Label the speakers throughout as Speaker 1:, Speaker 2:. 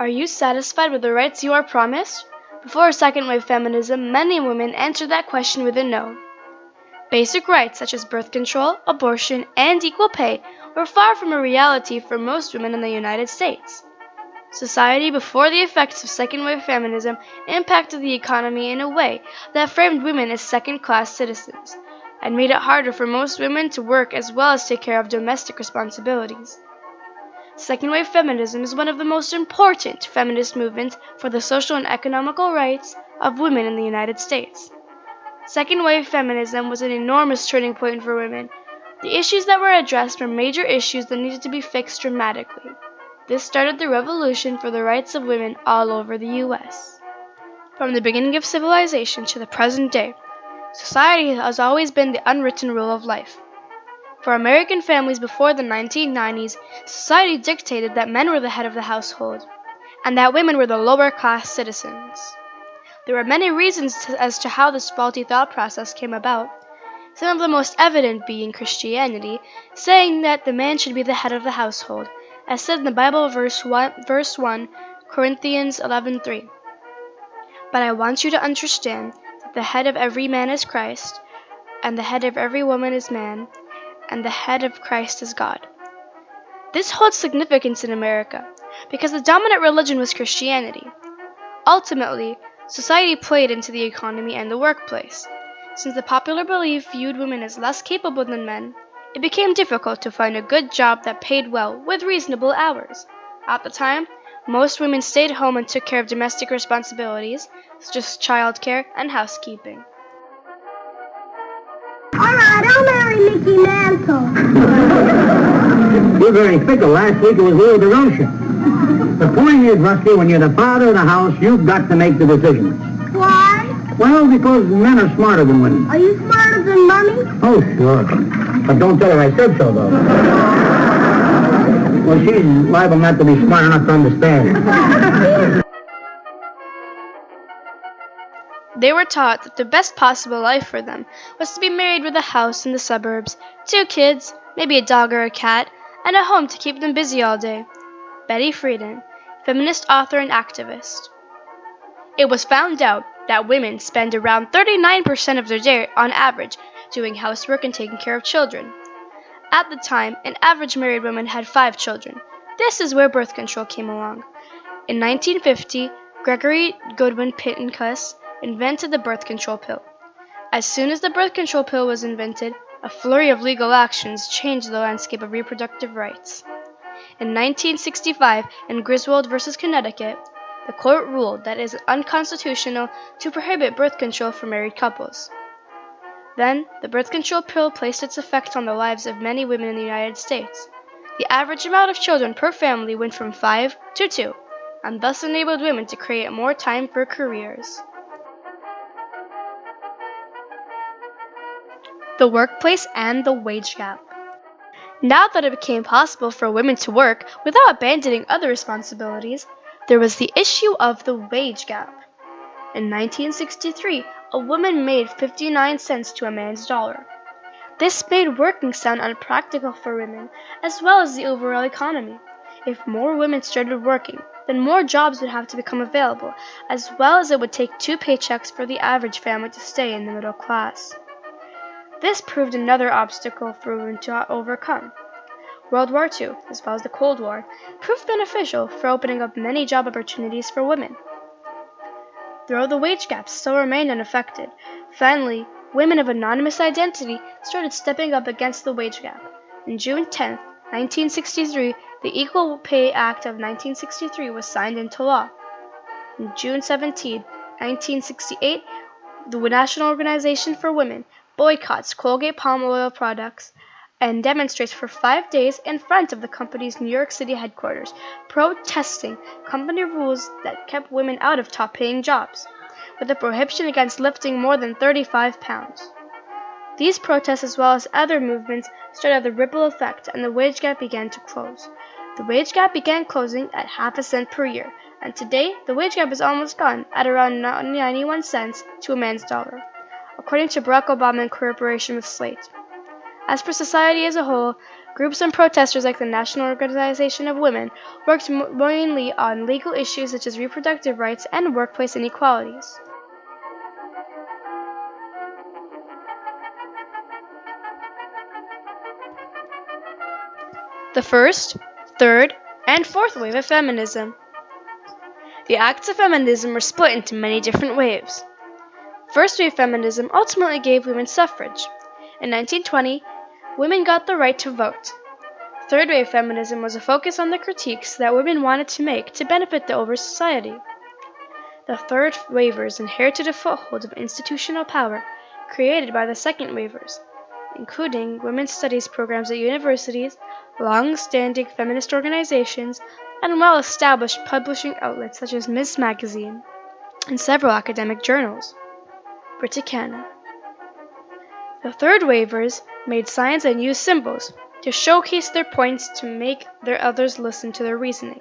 Speaker 1: Are you satisfied with the rights you are promised? Before second wave feminism, many women answered that question with a no. Basic rights such as birth control, abortion, and equal pay were far from a reality for most women in the United States. Society before the effects of second wave feminism impacted the economy in a way that framed women as second-class citizens and made it harder for most women to work as well as take care of domestic responsibilities. Second wave feminism is one of the most important feminist movements for the social and economical rights of women in the United States. Second wave feminism was an enormous turning point for women. The issues that were addressed were major issues that needed to be fixed dramatically. This started the revolution for the rights of women all over the U.S. From the beginning of civilization to the present day, society has always been the unwritten rule of life. For American families before the 1990s, society dictated that men were the head of the household, and that women were the lower-class citizens. There were many reasons as to how this faulty thought process came about, some of the most evident being Christianity, saying that the man should be the head of the household, as said in the Bible verse 1 Corinthians 11:3. But I want you to understand that the head of every man is Christ, and the head of every woman is man, and the head of Christ is God. This holds significance in America, because the dominant religion was Christianity. Ultimately, society played into the economy and the workplace. Since the popular belief viewed women as less capable than men, it became difficult to find a good job that paid well with reasonable hours. At the time, most women stayed home and took care of domestic responsibilities, such as childcare and housekeeping.
Speaker 2: Alright, I'll marry Mickey Mantle.
Speaker 3: You're very fickle. Last week it was Leo DeRocha. The point is, Rusty, when you're the father of the house, you've got to make the decisions.
Speaker 2: Why?
Speaker 3: Well, because men are smarter than women.
Speaker 2: Are you smarter than Mommy?
Speaker 3: Oh, sure. But don't tell her I said so, though. Well, she's liable not to be smart enough to understand.
Speaker 1: They were taught that the best possible life for them was to be married with a house in the suburbs, 2 kids, maybe a dog or a cat, and a home to keep them busy all day. Betty Friedan, feminist author and activist. It was found out that women spend around 39% of their day on average doing housework and taking care of children. At the time, an average married woman had 5 children. This is where birth control came along. In 1950, Gregory Goodwin Pincus invented the birth control pill. As soon as the birth control pill was invented, a flurry of legal actions changed the landscape of reproductive rights. In 1965, in Griswold v. Connecticut, the court ruled that it is unconstitutional to prohibit birth control for married couples. Then, the birth control pill placed its effect on the lives of many women in the United States. The average amount of children per family went from 5 to 2, and thus enabled women to create more time for careers. The workplace and the wage gap. Now that it became possible for women to work without abandoning other responsibilities, there was the issue of the wage gap. In 1963, a woman made 59 cents to a man's dollar. This made working sound unpractical for women, as well as the overall economy. If more women started working, then more jobs would have to become available, as well as it would take 2 paychecks for the average family to stay in the middle class. This proved another obstacle for women to overcome. World War II, as well as the Cold War, proved beneficial for opening up many job opportunities for women. Though the wage gap still remained unaffected, finally, women of anonymous identity started stepping up against the wage gap. On June 10, 1963, the Equal Pay Act of 1963 was signed into law. On June 17, 1968, the National Organization for Women boycotts Colgate palm oil products and demonstrates for 5 days in front of the company's New York City headquarters, protesting company rules that kept women out of top-paying jobs, with a prohibition against lifting more than 35 pounds. These protests, as well as other movements, started the ripple effect, and the wage gap began to close. The wage gap began closing at half a cent per year, and today the wage gap is almost gone, at around 91 cents to a man's dollar, according to Barack Obama in cooperation with Slate. As for society as a whole, Groups and protesters like the National Organization of Women worked mainly on legal issues such as reproductive rights and workplace inequalities. The first, third, and fourth wave of feminism. The acts of feminism were split into many different waves. First wave feminism ultimately gave women suffrage. In 1920, women got the right to vote. Third wave feminism was a focus on the critiques that women wanted to make to benefit the overall society. The third wavers inherited a foothold of institutional power created by the second wavers, including women's studies programs at universities, long-standing feminist organizations, and well-established publishing outlets such as Ms. Magazine and several academic journals. Britannica. The third wavers made signs and used symbols to showcase their points to make their others listen to their reasoning.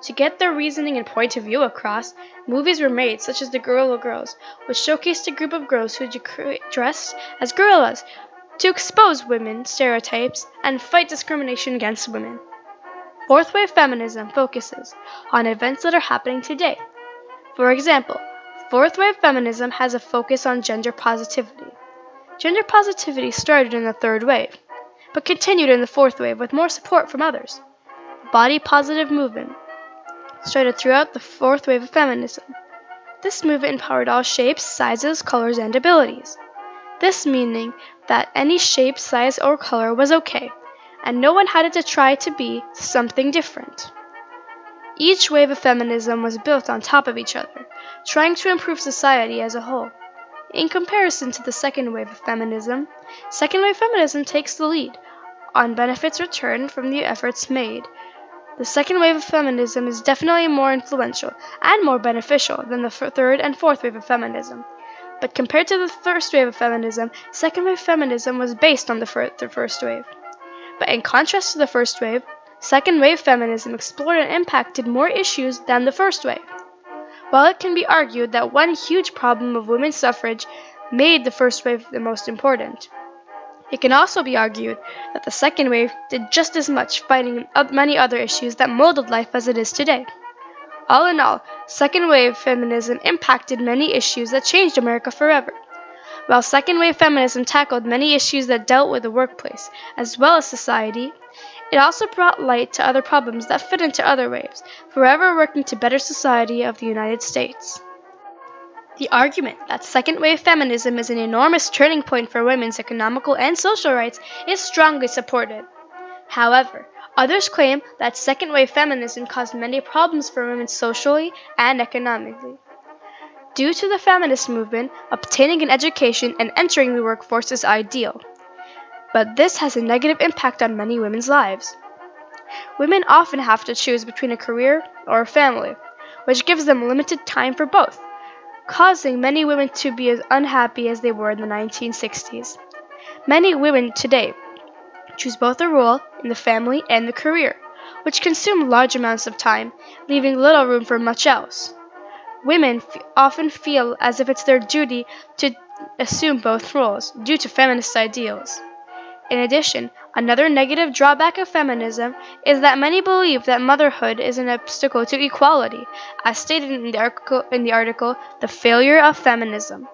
Speaker 1: To get their reasoning and point of view across, movies were made such as The Guerrilla Girls, which showcased a group of girls who dressed as gorillas to expose women stereotypes and fight discrimination against women. Fourth wave feminism focuses on events that are happening today. For example, fourth wave feminism has a focus on gender positivity. Gender positivity started in the third wave, but continued in the fourth wave with more support from others. The body positive movement started throughout the fourth wave of feminism. This movement empowered all shapes, sizes, colors, and abilities. This meaning that any shape, size, or color was okay, and no one had to try to be something different. Each wave of feminism was built on top of each other, trying to improve society as a whole. In comparison to the second wave of feminism, second wave feminism takes the lead on benefits returned from the efforts made. The second wave of feminism is definitely more influential and more beneficial than the third and fourth wave of feminism. But compared to the first wave of feminism, second wave feminism was based on the first wave. But in contrast to the first wave, second wave feminism explored and impacted more issues than the first wave. While it can be argued that one huge problem of women's suffrage made the first wave the most important, it can also be argued that the second wave did just as much, fighting many other issues that molded life as it is today. All in all, second wave feminism impacted many issues that changed America forever. While second wave feminism tackled many issues that dealt with the workplace, as well as society, it also brought light to other problems that fit into other waves, forever working to better society of the United States. The argument that second wave feminism is an enormous turning point for women's economical and social rights is strongly supported. However, others claim that second wave feminism caused many problems for women socially and economically. Due to the feminist movement, obtaining an education and entering the workforce is ideal. But this has a negative impact on many women's lives. Women often have to choose between a career or a family, which gives them limited time for both, causing many women to be as unhappy as they were in the 1960s. Many women today choose both a role in the family and the career, which consume large amounts of time, leaving little room for much else. Women often feel as if it's their duty to assume both roles due to feminist ideals. In addition, another negative drawback of feminism is that many believe that motherhood is an obstacle to equality, as stated in the article, The Failure of Feminism.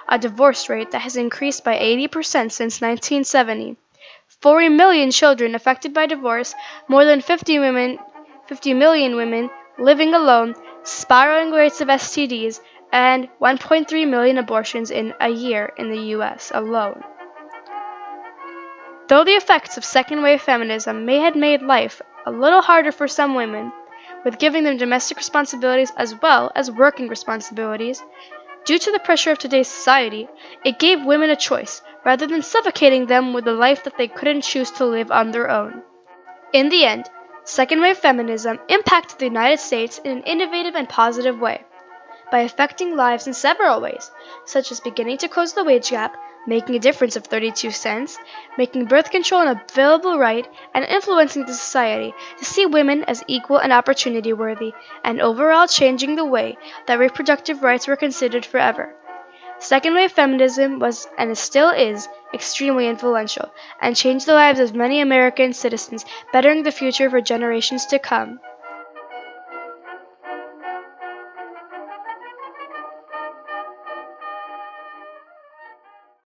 Speaker 1: A divorce rate that has increased by 80% since 1970. 40 million children affected by divorce, more than 50 million women living alone, spiraling rates of STDs, and 1.3 million abortions in a year in the US alone. Though the effects of second wave feminism may have made life a little harder for some women, with giving them domestic responsibilities as well as working responsibilities, due to the pressure of today's society, it gave women a choice, rather than suffocating them with a life that they couldn't choose to live on their own. In the end, second wave feminism impacted the United States in an innovative and positive way, by affecting lives in several ways, such as beginning to close the wage gap, making a difference of 32 cents, making birth control an available right, and influencing the society to see women as equal and opportunity worthy, and overall changing the way that reproductive rights were considered forever. Second wave feminism was, and still is, extremely influential and changed the lives of many American citizens, bettering the future for generations to come.